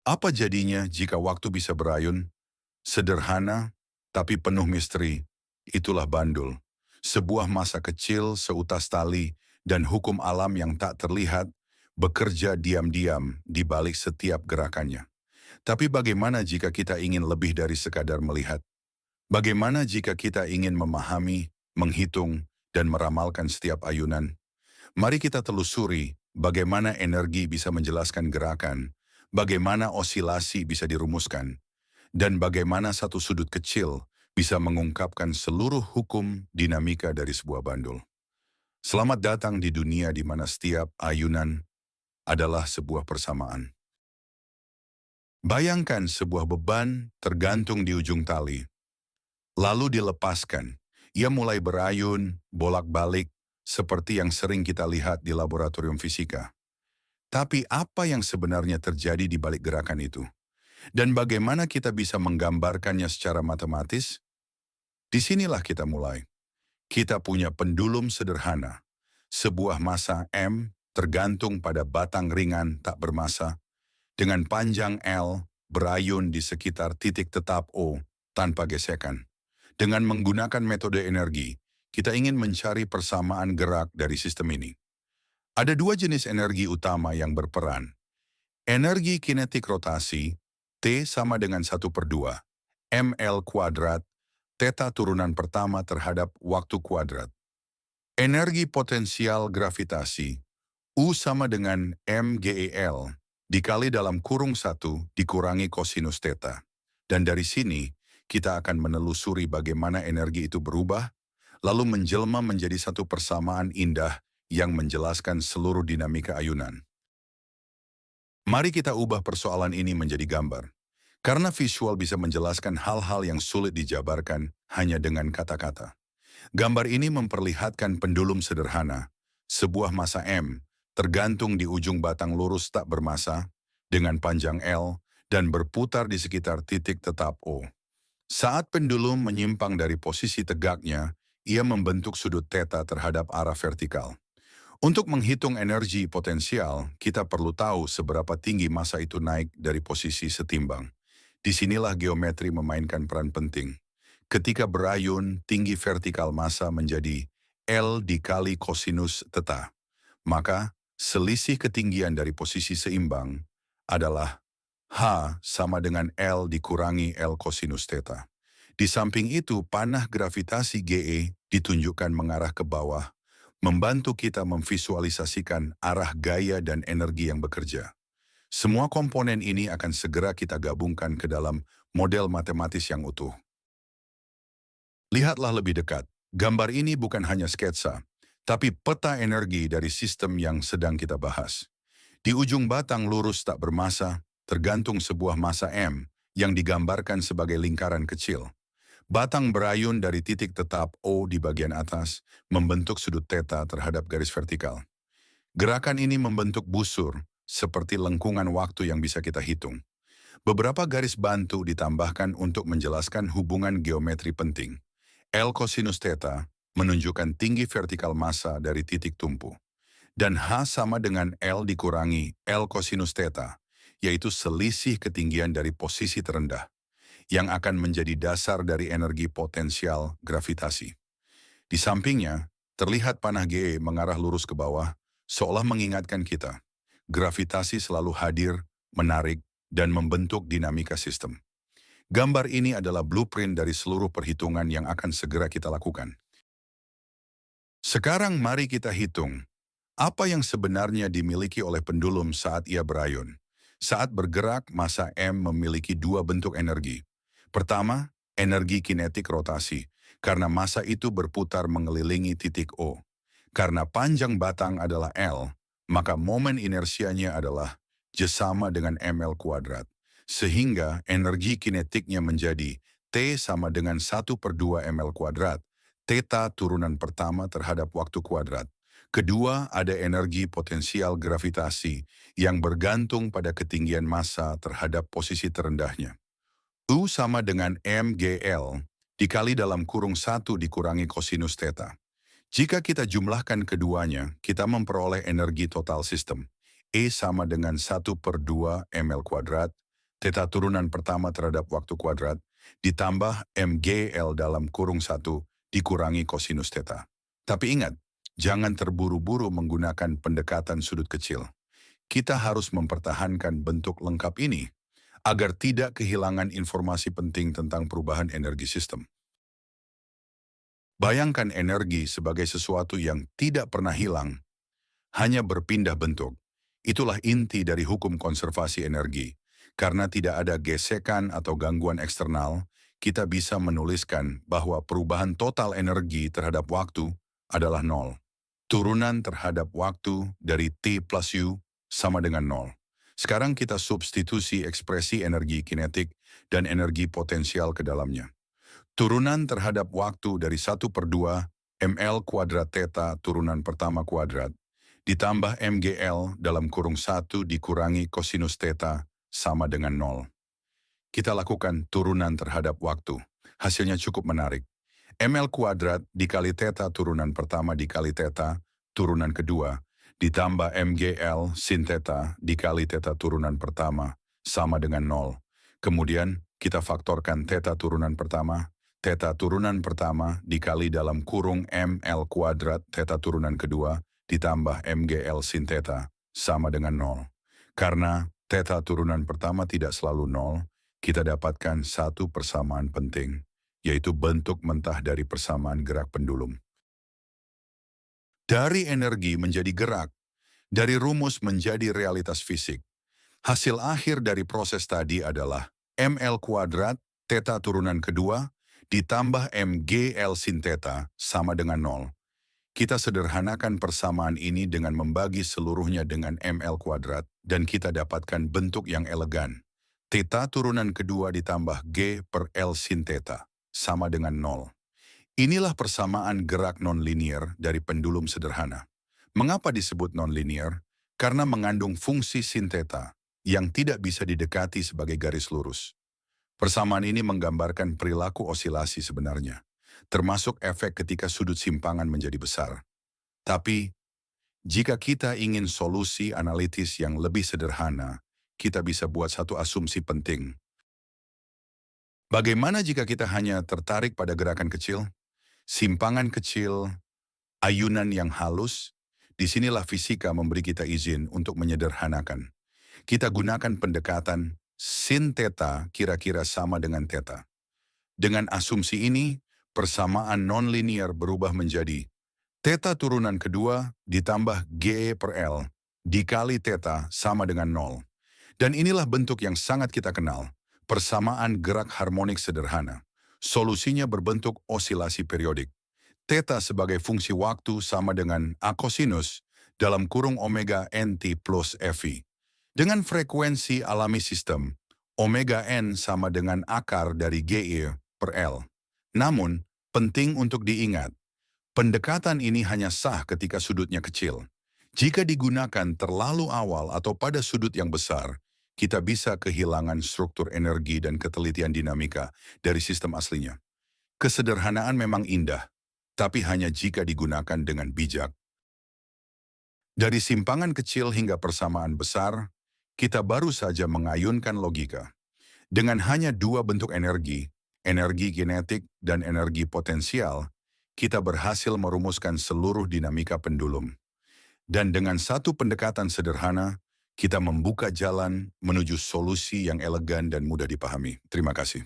Apa jadinya jika waktu bisa berayun? Sederhana, tapi penuh misteri. Itulah bandul. Sebuah masa kecil seutas tali dan hukum alam yang tak terlihat bekerja diam-diam di balik setiap gerakannya. Tapi bagaimana jika kita ingin lebih dari sekadar melihat? Bagaimana jika kita ingin memahami, menghitung, dan meramalkan setiap ayunan? Mari kita telusuri bagaimana energi bisa menjelaskan gerakan, bagaimana osilasi bisa dirumuskan, dan bagaimana satu sudut kecil bisa mengungkapkan seluruh hukum dinamika dari sebuah bandul. Selamat datang di dunia di mana setiap ayunan adalah sebuah persamaan. Bayangkan sebuah beban tergantung di ujung tali, lalu dilepaskan. Ia mulai berayun, bolak-balik, seperti yang sering kita lihat di laboratorium fisika. Tapi apa yang sebenarnya terjadi di balik gerakan itu? Dan bagaimana kita bisa menggambarkannya secara matematis? Disinilah kita mulai. Kita punya pendulum sederhana, sebuah massa M tergantung pada batang ringan tak bermassa, dengan panjang L berayun di sekitar titik tetap O tanpa gesekan. Dengan menggunakan metode energi, kita ingin mencari persamaan gerak dari sistem ini. Ada dua jenis energi utama yang berperan. Energi kinetik rotasi, T sama dengan 1/2, ml kuadrat, theta turunan pertama terhadap waktu kuadrat. Energi potensial gravitasi, U sama dengan mgel, dikali dalam kurung 1 dikurangi kosinus theta. Dan dari sini, kita akan menelusuri bagaimana energi itu berubah, lalu menjelma menjadi satu persamaan indah yang menjelaskan seluruh dinamika ayunan. Mari kita ubah persoalan ini menjadi gambar. Karena visual bisa menjelaskan hal-hal yang sulit dijabarkan hanya dengan kata-kata. Gambar ini memperlihatkan pendulum sederhana, sebuah massa M, tergantung di ujung batang lurus tak bermassa, dengan panjang L, dan berputar di sekitar titik tetap O. Saat pendulum menyimpang dari posisi tegaknya, ia membentuk sudut theta terhadap arah vertikal. Untuk menghitung energi potensial, kita perlu tahu seberapa tinggi massa itu naik dari posisi setimbang. Disinilah geometri memainkan peran penting. Ketika berayun, tinggi vertikal massa menjadi L dikali kosinus theta. Maka, selisih ketinggian dari posisi seimbang adalah H sama dengan L dikurangi L kosinus theta. Di samping itu, panah gravitasi GE ditunjukkan mengarah ke bawah, membantu kita memvisualisasikan arah gaya dan energi yang bekerja. Semua komponen ini akan segera kita gabungkan ke dalam model matematis yang utuh. Lihatlah lebih dekat, gambar ini bukan hanya sketsa, tapi peta energi dari sistem yang sedang kita bahas. Di ujung batang lurus tak bermassa, tergantung sebuah massa M yang digambarkan sebagai lingkaran kecil. Batang berayun dari titik tetap O di bagian atas, membentuk sudut theta terhadap garis vertikal. Gerakan ini membentuk busur, seperti lengkungan waktu yang bisa kita hitung. Beberapa garis bantu ditambahkan untuk menjelaskan hubungan geometri penting. L kosinus theta menunjukkan tinggi vertikal massa dari titik tumpu. Dan H sama dengan L dikurangi L kosinus theta, yaitu selisih ketinggian dari posisi terendah, yang akan menjadi dasar dari energi potensial gravitasi. Di sampingnya, terlihat panah GE mengarah lurus ke bawah, seolah mengingatkan kita. Gravitasi selalu hadir, menarik, dan membentuk dinamika sistem. Gambar ini adalah blueprint dari seluruh perhitungan yang akan segera kita lakukan. Sekarang mari kita hitung, apa yang sebenarnya dimiliki oleh pendulum saat ia berayun. Saat bergerak, massa M memiliki dua bentuk energi. Pertama, energi kinetik rotasi, karena massa itu berputar mengelilingi titik O. Karena panjang batang adalah L, maka momen inersianya adalah J sama dengan ml kuadrat. Sehingga energi kinetiknya menjadi T sama dengan 1/2 ml kuadrat, theta turunan pertama terhadap waktu kuadrat. Kedua, ada energi potensial gravitasi yang bergantung pada ketinggian massa terhadap posisi terendahnya. U sama dengan mgl dikali dalam kurung 1 dikurangi kosinus theta. Jika kita jumlahkan keduanya, kita memperoleh energi total sistem. E sama dengan 1/2 ml kuadrat Theta turunan pertama terhadap waktu kuadrat, ditambah MGL dalam kurung 1 dikurangi kosinus theta. Tapi ingat, jangan terburu-buru menggunakan pendekatan sudut kecil. Kita harus mempertahankan bentuk lengkap ini agar tidak kehilangan informasi penting tentang perubahan energi sistem. Bayangkan energi sebagai sesuatu yang tidak pernah hilang, hanya berpindah bentuk. Itulah inti dari hukum konservasi energi. Karena tidak ada gesekan atau gangguan eksternal, kita bisa menuliskan bahwa perubahan total energi terhadap waktu adalah nol. Turunan terhadap waktu dari T plus U sama dengan nol. Sekarang kita substitusi ekspresi energi kinetik dan energi potensial ke dalamnya. Turunan terhadap waktu dari 1/2 ml kuadrat theta turunan pertama kuadrat, ditambah MGL dalam kurung 1 dikurangi kosinus theta sama dengan nol. Kita lakukan turunan terhadap waktu. Hasilnya cukup menarik. ml kuadrat dikali theta turunan pertama dikali theta turunan kedua, ditambah MGL sin theta dikali theta turunan pertama sama dengan nol. Kemudian kita faktorkan theta turunan pertama dikali dalam kurung ml kuadrat theta turunan kedua ditambah MGL sin theta sama dengan nol. Karena theta turunan pertama tidak selalu nol, kita dapatkan satu persamaan penting, yaitu bentuk mentah dari persamaan gerak pendulum. Dari energi menjadi gerak, dari rumus menjadi realitas fisik. Hasil akhir dari proses tadi adalah ml kuadrat theta turunan kedua ditambah MGL sin theta sama dengan nol. Kita sederhanakan persamaan ini dengan membagi seluruhnya dengan ml kuadrat dan kita dapatkan bentuk yang elegan. Theta turunan kedua ditambah G per L sin theta sama dengan nol. Inilah persamaan gerak non-linear dari pendulum sederhana. Mengapa disebut non-linear? Karena mengandung fungsi sin theta yang tidak bisa didekati sebagai garis lurus. Persamaan ini menggambarkan perilaku osilasi sebenarnya, termasuk efek ketika sudut simpangan menjadi besar. Tapi, jika kita ingin solusi analitis yang lebih sederhana, kita bisa buat satu asumsi penting. Bagaimana jika kita hanya tertarik pada gerakan kecil? Simpangan kecil, ayunan yang halus, disinilah fisika memberi kita izin untuk menyederhanakan. Kita gunakan pendekatan sin theta kira-kira sama dengan theta. Dengan asumsi ini, persamaan non-linear berubah menjadi theta turunan kedua ditambah G per L dikali theta sama dengan nol. Dan inilah bentuk yang sangat kita kenal, persamaan gerak harmonik sederhana. Solusinya berbentuk osilasi periodik. Theta sebagai fungsi waktu sama dengan A kosinus dalam kurung omega NT plus FI. Dengan frekuensi alami sistem, omega n sama dengan akar dari GI per L. Namun, penting untuk diingat, pendekatan ini hanya sah ketika sudutnya kecil. Jika digunakan terlalu awal atau pada sudut yang besar, kita bisa kehilangan struktur energi dan ketelitian dinamika dari sistem aslinya. Kesederhanaan memang indah, tapi hanya jika digunakan dengan bijak. Dari simpangan kecil hingga persamaan besar, kita baru saja mengayunkan logika. Dengan hanya dua bentuk energi kinetik dan energi potensial, kita berhasil merumuskan seluruh dinamika pendulum. Dan dengan satu pendekatan sederhana, kita membuka jalan menuju solusi yang elegan dan mudah dipahami. Terima kasih.